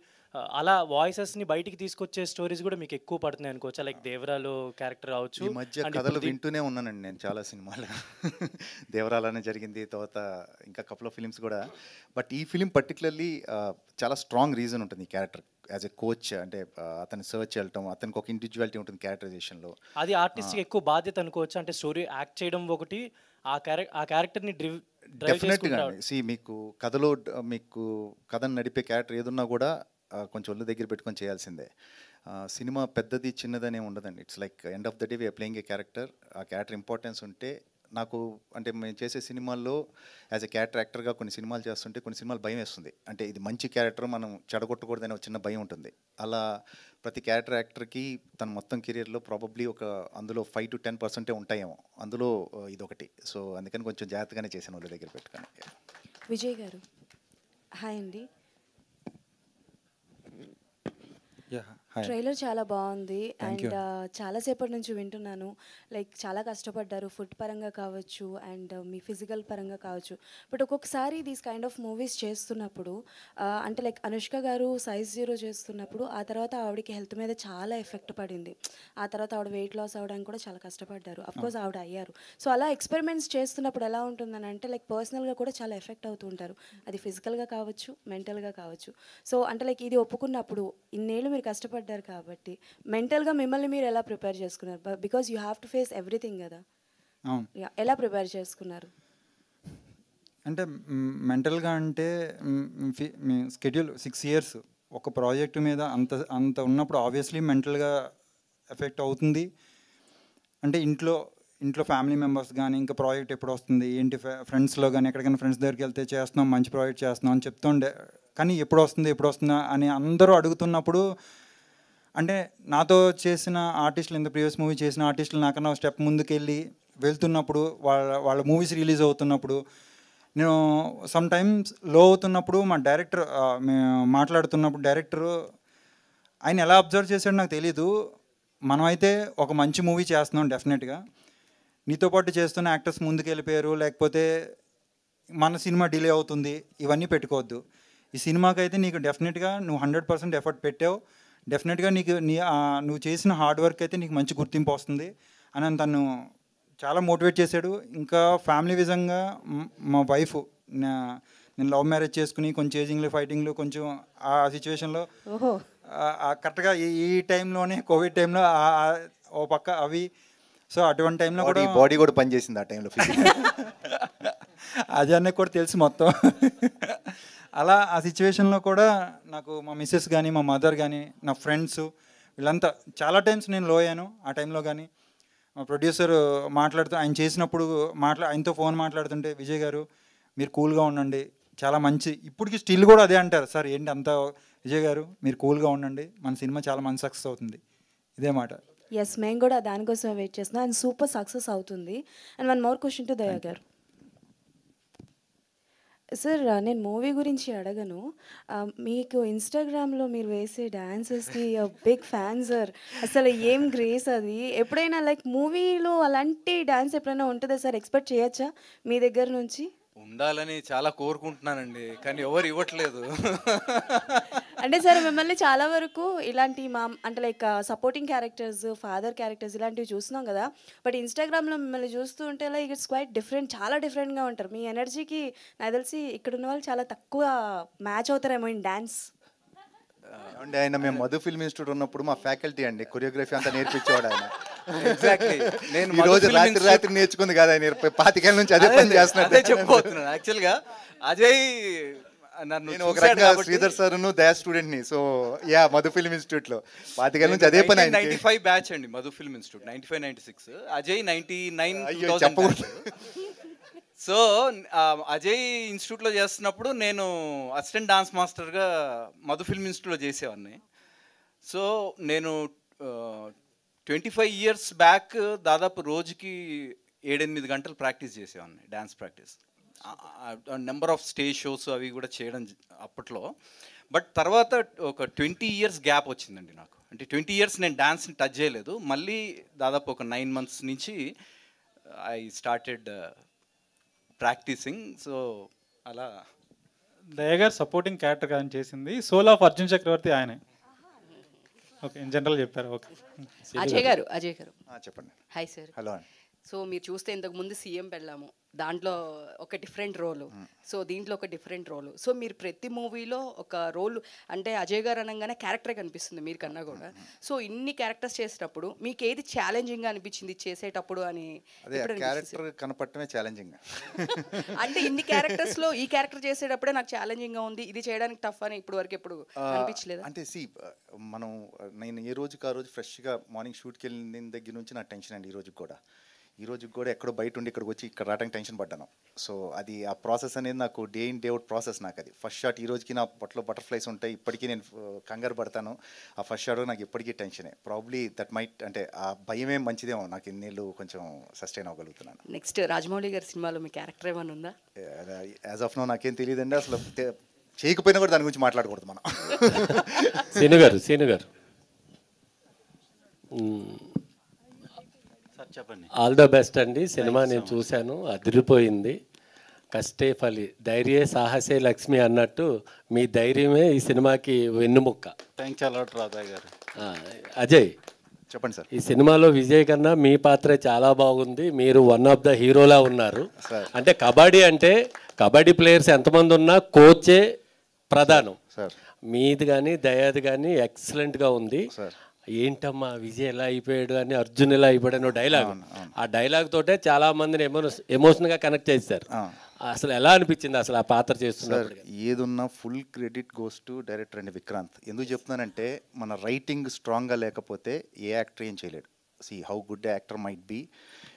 అలా వాయిసెస్ని బయటికి తీసుకొచ్చే స్టోరీస్ కూడా మీకు ఎక్కువ పడుతున్నాయి అనుకోవచ్చా? లైక్ దేవరాలో క్యారెక్టర్ కావచ్చు. ఈ మధ్య కథలు వింటూనే ఉన్నానండి నేను చాలా సినిమాలు. దేవరాలనే జరిగింది, తర్వాత ఇంకా కపుల్ ఆఫ్ ఫిలిమ్స్ కూడా. బట్ ఈ ఫిలిం పర్టికులర్లీ చాలా స్ట్రాంగ్ రీజన్ ఉంటుంది ఈ క్యారెక్టర్ యాజ్ ఎ కోచ్. అంటే అతను సర్చ్ వెళ్ళటం, అతనికి ఒక ఇండివిజువాలిటీ ఉంటుంది క్యారెక్టరైజేషన్లో. అది ఆర్టిస్ట్కి ఎక్కువ బాధ్యత అనుకోవచ్చు. అంటే స్టోరీ యాక్ట్ చేయడం ఒకటి, ఆ క్యారెక్టర్ని డెఫినెట్గా సి మీకు కథలో మీకు కథను నడిపే క్యారెక్టర్ ఏదున్నా కూడా కొంచెం ఒళ్ళు దగ్గర పెట్టుకొని చేయాల్సిందే. సినిమా పెద్దది చిన్నదనే ఉండదండి. It's like end of the day we are playing a character. ఆ క్యారెక్టర్ ఇంపార్టెన్స్ ఉంటే నాకు అంటే మేము చేసే సినిమాల్లో యాజ్ ఎ క్యారెక్టర్ యాక్టర్గా కొన్ని సినిమాలు చేస్తుంటే కొన్ని సినిమాలు భయం వేస్తుంది. అంటే ఇది మంచి క్యారెక్టర్, మనం చెడగొట్టకూడదనే ఒక చిన్న భయం ఉంటుంది. అలా ప్రతి క్యారెక్టర్ యాక్టర్కి తన మొత్తం కెరియర్లో ప్రాబబ్లీ ఒక అందులో 5 to 10% ఉంటాయేమో, అందులో ఇదొకటి. సో అందుకని కొంచెం జాగ్రత్తగానే చేశాను వాళ్ళ దగ్గర పెట్టుకొని. విజయ్ గారు హాయ్ అండి. ట్రైలర్ చాలా బాగుంది అండ్ చాలాసేపటి నుంచి వింటున్నాను. లైక్ చాలా కష్టపడ్డారు ఫుడ్ పరంగా కావచ్చు అండ్ మీ ఫిజికల్ పరంగా కావచ్చు. బట్ ఒక్కొక్కసారి దీస్ కైండ్ ఆఫ్ మూవీస్ చేస్తున్నప్పుడు అంటే లైక్ అనుష్క గారు సైజ్ 0 చేస్తున్నప్పుడు ఆ తర్వాత ఆవిడకి హెల్త్ మీద చాలా ఎఫెక్ట్ పడింది. ఆ తర్వాత ఆవిడ వెయిట్ లాస్ అవ్వడానికి కూడా చాలా కష్టపడ్డారు. అఫ్కోర్స్ ఆవిడ అయ్యారు. సో అలా ఎక్స్పెరిమెంట్స్ చేస్తున్నప్పుడు ఎలా ఉంటుందని అంటే లైక్ పర్సనల్గా కూడా చాలా ఎఫెక్ట్ అవుతూ ఉంటారు. అది ఫిజికల్గా కావచ్చు, మెంటల్గా కావచ్చు. సో అంటే లైక్ ఇది ఒప్పుకున్నప్పుడు ఇన్నేళ్ళు మీరు కష్టపడ్డారు కాబట్టి మెంటల్గా మిమ్మల్ని మీరు ఎలా ప్రిపేర్ చేసుకున్నారు? Because you have to face everything కదా. ఎలా ప్రిపేర్ చేసుకున్నారు? అంటే మెంటల్గా అంటే స్కెడ్యూల్ 6 years ఒక ప్రాజెక్ట్ మీద అంత ఉన్నప్పుడు ఆబ్వియస్లీ మెంటల్గా ఎఫెక్ట్ అవుతుంది. అంటే ఇంట్లో ఫ్యామిలీ మెంబర్స్ కానీ ఇంకా ప్రాజెక్ట్ ఎప్పుడు వస్తుంది ఏంటి, ఫ్రెండ్స్లో కానీ ఎక్కడికైనా ఫ్రెండ్స్ దగ్గరికి వెళ్తే చేస్తున్నాం మంచి ప్రాజెక్ట్ చేస్తున్నాం అని చెప్తుండే, కానీ ఎప్పుడు వస్తుందా అని అందరూ అడుగుతున్నప్పుడు అంటే నాతో చేసిన ఆర్టిస్టులు, ఇంత ప్రీవియస్ మూవీ చేసిన ఆర్టిస్టులు నాకన్నా స్టెప్ ముందుకెళ్ళి వెళ్తున్నప్పుడు వాళ్ళ మూవీస్ రిలీజ్ అవుతున్నప్పుడు నేను సమ్ టైమ్స్ లో అవుతున్నప్పుడు మా డైరెక్టర్ మాట్లాడుతున్నప్పుడు డైరెక్టరు ఆయన ఎలా అబ్జర్వ్ చేశాడో నాకు తెలీదు. మనమైతే ఒక మంచి మూవీ చేస్తున్నాం డెఫినెట్గా, నీతో పాటు చేస్తున్న యాక్టర్స్ ముందుకు వెళ్ళిపోయారు లేకపోతే మన సినిమా డిలే అవుతుంది ఇవన్నీ పెట్టుకోవద్దు. ఈ సినిమాకి అయితే నీకు డెఫినెట్గా నువ్వు 100% ఎఫర్ట్ పెట్టావు, డెఫినెట్గా నువ్వు చేసిన హార్డ్ వర్క్ అయితే నీకు మంచి గుర్తింపు వస్తుంది అని తను చాలా మోటివేట్ చేశాడు. ఇంకా ఫ్యామిలీ విధంగా మా వైఫ్, నేను లవ్ మ్యారేజ్ చేసుకుని కొంచెం ఏజింగ్లో ఫైటింగ్లో కొంచెం ఆ సిచ్యువేషన్లో కరెక్ట్గా ఈ టైంలోనే కోవిడ్ టైంలో ఓ పక్క అవి, సో అటువంటి టైంలో కూడా బాడీ కూడా పనిచేసింది ఆ టైంలో. అది అన్నీ కూడా తెలుసు మొత్తం. అలా ఆ సిచ్యువేషన్లో కూడా నాకు మా మిస్సెస్ కానీ మా మదర్ కానీ నా ఫ్రెండ్స్ వీళ్ళంతా చాలా టైమ్స్ నేను లో అయ్యాను. ఆ టైంలో కానీ మా ప్రొడ్యూసర్ మాట్లాడుతూ ఆయన చేసినప్పుడు ఆయనతో ఫోన్ మాట్లాడుతుంటే విజయ్ గారు మీరు కూల్గా ఉండండి, చాలా మంచి, ఇప్పటికి స్టిల్ కూడా అదే అంటారు, సార్ ఏంటి అంతా విజయ్ గారు మీరు కూల్గా ఉండండి, మన సినిమా చాలా మంచి సక్సెస్ అవుతుంది, ఇదే మాట. ఎస్, మేము కూడా దానికోసమే వెయిట్ చేస్తున్నాం అండ్ సూపర్ సక్సెస్ అవుతుంది. And one more question to దయా గారు. సార్ నేను మూవీ గురించి అడగను, మీకు ఇన్స్టాగ్రామ్లో మీరు వేసే డ్యాన్సెస్కి బిగ్ ఫ్యాన్ సార్. అసలు ఏం గ్రేస్ అది. ఎప్పుడైనా లైక్ మూవీలో అలాంటి డ్యాన్స్ ఎప్పుడైనా ఉంటుందా సార్? ఎక్స్పెక్ట్ చేయొచ్చా మీ దగ్గర నుంచి? ఉండాలని చాలా కోరుకుంటున్నానండి, కానీ ఎవరు ఇవ్వట్లేదు. అంటే సార్ మిమ్మల్ని చాలా వరకు ఇలాంటి అంటే like supporting characters, father characters ఇలాంటివి చూస్తున్నాం కదా. బట్ ఇన్స్టాగ్రామ్లో మిమ్మల్ని చూస్తూ ఉంటే లైక్ ఇట్స్ క్వైట్ డిఫరెంట్, చాలా డిఫరెంట్గా ఉంటారు. మీ ఎనర్జీకి నాకు తెలిసి ఇక్కడ ఉన్న వాళ్ళు చాలా తక్కువ మ్యాచ్ అవుతారేమో ఇన్ డ్యాన్స్. అంటే ఆయన మేము మధు ఫిల్మ్ ఇన్స్టిట్యూట్ ఉన్నప్పుడు మా ఫ్యాకల్టీ అండి, కొరియోగ్రఫీ అంతా నేర్పించేవాడు ఆయన. ఎగ్జాక్ట్లీ నేను ఈ రోజు రాత్రి నేర్చుకుంది కదా, ఆయన 25 ఏళ్ళ నుంచి అదే పని చేస్తున్నాడు. చెప్పబోతున్నాను. యాక్చువల్గా అజయ్ నేను ఒక రకంగా శ్రీధర్ సార్ దయా స్టూడెంట్ ని, so yeah Madhu film institute లో 25 ఏళ్ళ నుంచి అదే పని. 95 బ్యాచ్ అండి మధు ఫిల్మ్ ఇన్స్టిట్యూట్, 95-96. అజయ్ 99. చెప్పకూడదు. సో అజయ్ ఇన్స్టిట్యూట్లో చేస్తున్నప్పుడు నేను అసిస్టెంట్ డాన్స్ మాస్టర్గా మధు ఫిల్మ్ ఇన్స్టిట్యూట్లో చేసేవాడిని. సో నేను 25 years బ్యాక్ దాదాపు రోజుకి 7-8 గంటలు ప్రాక్టీస్ చేసేవాడిని, dance practice. Number of stage shows అవి కూడా చేయడం అప్పట్లో. బట్ తర్వాత ఒక 20 years గ్యాప్ వచ్చిందండి నాకు. అంటే 20 years నేను డ్యాన్స్ని టచ్ చేయలేదు. మళ్ళీ దాదాపు ఒక 9 months నుంచి ఐ స్టార్టెడ్ ప్రాక్టీసింగ్. సో అలా దయగారు సపోర్టింగ్ క్యారెక్టర్ కానీ చేసింది. సోల్ ఆఫ్ అర్జున్ చక్రవర్తి ఆయనే. ఓకే, ఇన్ జనరల్ చెప్పారు. ఓకే, అజయ్ గారు చెప్పండి. Hi sir. హలో. సో మీరు చూస్తే ఇంతకు ముందు సీఎం వెళ్ళాము, దాంట్లో ఒక డిఫరెంట్ రోలు, సో దీంట్లో ఒక డిఫరెంట్ రోలు. సో మీరు ప్రతి మూవీలో ఒక రోల్, అంటే అజయ్ గారు అనగానే క్యారెక్టరే కనిపిస్తుంది మీరు కన్నా కూడా. సో ఇన్ని క్యారెక్టర్స్ చేసేటప్పుడు మీకు ఏది ఛాలెంజింగ్గా అనిపించింది చేసేటప్పుడు అని? అదే క్యారెక్టర్ కనపడటమే ఛాలెంజింగ్. అంటే ఇన్ని క్యారెక్టర్స్లో ఈ క్యారెక్టర్ చేసేటప్పుడే నాకు ఛాలెంజింగ్గా ఉంది, ఇది చేయడానికి టఫ్ అని ఇప్పుడు వరకు ఎప్పుడు అనిపించలేదు? అంటే నేను ఏ రోజుకి ఆ రోజు ఫ్రెష్గా మార్నింగ్ షూట్కి వెళ్ళిన దగ్గర నుంచి నాకు టెన్షన్ అండి. ఈ రోజుకి కూడా ఎక్కడో బయట ఉండి ఇక్కడికి వచ్చి ఇక్కడ రావడానికి టెన్షన్ పడ్డాను. సో అది ఆ ప్రాసెస్ అనేది నాకు day in day out process. నాకు అది ఫస్ట్ షాట్ ఈ రోజుకి నా పొట్టలో బటర్ఫ్లైస్ ఉంటాయి, ఇప్పటికీ నేను కంగారు పడతాను. ఆ ఫస్ట్ షాట్ నాకు ఇప్పటికీ టెన్షనే. ప్రాబ్లీ దట్ మైట్, అంటే ఆ భయమే మంచిదేమో, నాకు ఇన్నేళ్ళు కొంచెం సస్టైన్ అవ్వగలుగుతున్నాను. నెక్స్ట్ రాజమౌళి గారి సినిమాలో మీ క్యారెక్టర్ ఏమైనా ఉందా? యాజ్ ఆఫ్ నో నాకేం తెలియదండి. అసలు చేయకపోయినా కూడా దాని గురించి మాట్లాడకూడదు మనం. సీను గారు చెప్పండి. ఆల్ ద బెస్ట్ అండి. సినిమా నేను చూశాను, అదిరిపోయింది. కష్టే ఫలి ధైర్యే సాహసే లక్ష్మి అన్నట్టు మీ ధైర్యమే ఈ సినిమాకి వెన్నుముక్క. థ్యాంక్స్ అలాట్ రాధాయ్ గారు. అజయ్ చెప్పండి సార్. ఈ సినిమాలో విజయ్ కన్నా మీ పాత్రే చాలా బాగుంది. మీరు వన్ ఆఫ్ ద హీరోలా ఉన్నారు. అంటే కబడ్డీ ప్లేయర్స్ ఎంతమంది ఉన్నా కోచే ప్రధానం. మీది కానీ దయాది కానీ ఎక్సలెంట్గా ఉంది. ఏంటమ్మా విజయ్ ఎలా అయిపోయాడు అని, అర్జున్ ఎలా అయిపోయాడు డైలాగ్, ఆ డైలాగ్ తోటే చాలా మందిని ఎమోషనల్గా కనెక్ట్ చేశారు. అసలు ఎలా అనిపించింది అసలు ఆ పాత్ర చేస్తున్నారు? ఏదున్నా full credit goes to director అండి విక్రాంత్. ఎందుకు చెప్తున్నానంటే మన రైటింగ్ స్ట్రాంగ్గా లేకపోతే ఏ యాక్టర్ ఏం చేయలేడు. See how good actor might be,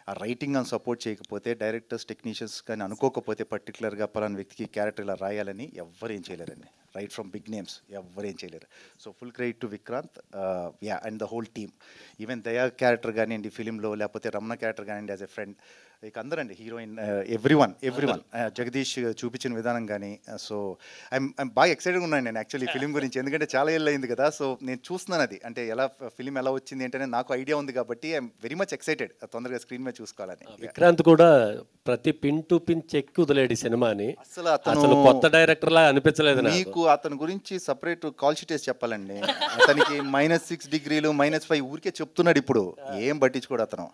ఆ రైటింగ్ అని సపోర్ట్ చేయకపోతే, డైరెక్టర్స్ టెక్నీషియన్స్ కానీ అనుకోకపోతే పర్టికులర్గా పలానా వ్యక్తికి క్యారెక్టర్ ఇలా రాయాలని ఎవ్వరు ఏం చేయలేరండి. రైట్ ఫ్రమ్ బిగ్ నేమ్స్ ఎవ్వరు ఏం చేయలేరు. So full credit to Vikrant and the whole team. Even దయా క్యారెక్టర్ కానివ్వండి ఫిలింలో, లేకపోతే రమణ క్యారెక్టర్ కానివ్వండి యాజ్ ఎ ఫ్రెండ్, ఇక అందరండి హీరోయిన్, ఎవ్రీవన్ జగదీష్ చూపించిన విధానం కానీ. సో ఐఎమ్ బాగా ఎక్సైటెడ్గా ఉన్నాను నేను యాక్చువల్లీ ఫిలిం గురించి, ఎందుకంటే చాలా ఏళ్ళు అయింది కదా. సో నేను చూస్తున్నాను అది, అంటే ఎలా ఫిలిం ఎలా వచ్చింది ఏంటనే నాకు ఐడియా ఉంది కాబట్టి ఐఎమ్ వెరీ మచ్ ఎక్సైటెడ్ తొందరగా స్క్రీన్ మీద చూసుకోవాలని. విక్రాంత్ కూడా ప్రతి పిన్ టు పిన్ చెక్ వదిలేడు సినిమాని. అసలు కొత్త డైరెక్టర్ లా అనిపించలేదు మీకు. అతని గురించి సపరేట్ కాల్ షీట్ వేసి చెప్పాలండి. అతనికి -6 డిగ్రీలు -5 ఊరికే చెప్తున్నాడు ఇప్పుడు, ఏం పట్టించుకోడు అతను.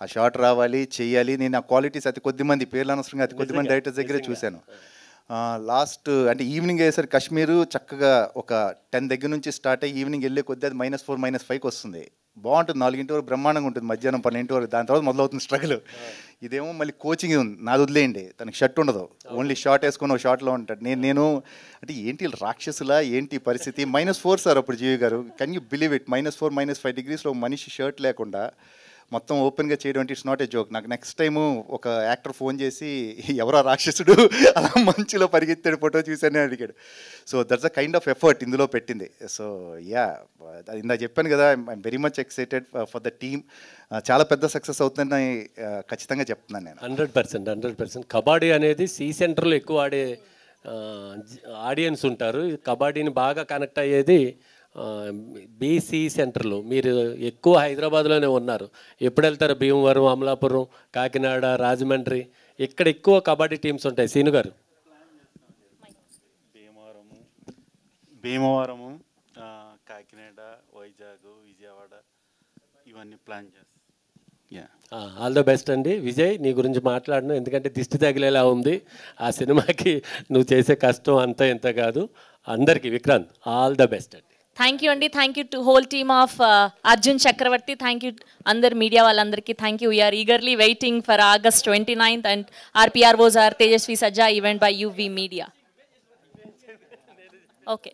ఆ షాట్ రావాలి, చెయ్యాలి. నేను ఆ క్వాలిటీస్ అతి కొద్ది మంది, పేర్లు అనవసరంగా అతి కొద్ది మంది డైరెక్టర్స్ దగ్గరే చూశాను. లాస్ట్ అంటే ఈవినింగ్ అయ్యేసరి కాశ్మీరు చక్కగా ఒక 10 దగ్గర నుంచి స్టార్ట్ అయ్యి ఈవినింగ్ వెళ్ళే కొద్దీ అది -4 -5కి వస్తుంది. బాగుంటుంది. 4 గంటల వరకు బ్రహ్మాండంగా ఉంటుంది, మధ్యాహ్నం 12 వరకు. దాని తర్వాత మొదలవుతుంది స్ట్రగుల్. ఇదేమో మళ్ళీ కోచింగ్ ఉంది, నాది వదిలేయండి. తనకి షర్ట్ ఉండదు, ఓన్లీ షార్ట్ వేసుకొని ఒక షార్ట్లో ఉంటాడు. నేను అంటే ఏంటి రాక్షసులా ఏంటి పరిస్థితి. -4 సార్ అప్పుడు జీవి గారు, కెన్ యూ బిలీవ్ ఇట్? -4 -5 డిగ్రీస్లో మనిషి షర్ట్ లేకుండా మొత్తం ఓపెన్గా చేయడం అంటే ఇట్స్ నాట్ ఏ జోక్. నాకు నెక్స్ట్ టైము ఒక యాక్టర్ ఫోన్ చేసి ఎవరో రాక్షసుడు అలా మంచులో పరిగెత్తాడు ఫోటో చూసానే అడిగాడు. So that's a kind of effort ఇందులో పెట్టింది. సో ఇందా చెప్పాను కదా, I'm very much excited for the team. చాలా పెద్ద సక్సెస్ అవుతుందని ఖచ్చితంగా చెప్తున్నాను నేను. 100%. కబడ్డీ అనేది సి సెంటర్లో ఎక్కువ ఆడే ఆడియన్స్ ఉంటారు. కబడ్డీని బాగా కనెక్ట్ అయ్యేది బీసీ సెంటర్లో. మీరు ఎక్కువ హైదరాబాద్లోనే ఉన్నారు. ఎప్పుడు వెళ్తారు? భీమవరం, అమలాపురం, కాకినాడ, రాజమండ్రి, ఇక్కడ ఎక్కువ కబడ్డీ టీమ్స్ ఉంటాయి. సీను గారు భీమవరము, కాకినాడ, వైజాగ్, విజయవాడ ఇవన్నీ ప్లాన్ చేస్తాం. ఆల్ ద బెస్ట్ అండి. విజయ్, నీ గురించి మాట్లాడను, ఎందుకంటే దిష్టి తగిలేలా ఉంది. ఆ సినిమాకి నువ్వు చేసే కష్టం అంతా ఇంత కాదు. అందరికీ విక్రాంత్ ఆల్ ద బెస్ట్ అండి. థ్యాంక్ యూ అండి. Thank you to whole team of Arjun Chakravarthy. Thank you అందరు మీడియా వాళ్ళందరికీ thank you. We are eagerly waiting for August 29th and our PROs are Tejasvi Sajja, event by UV Media. Okay.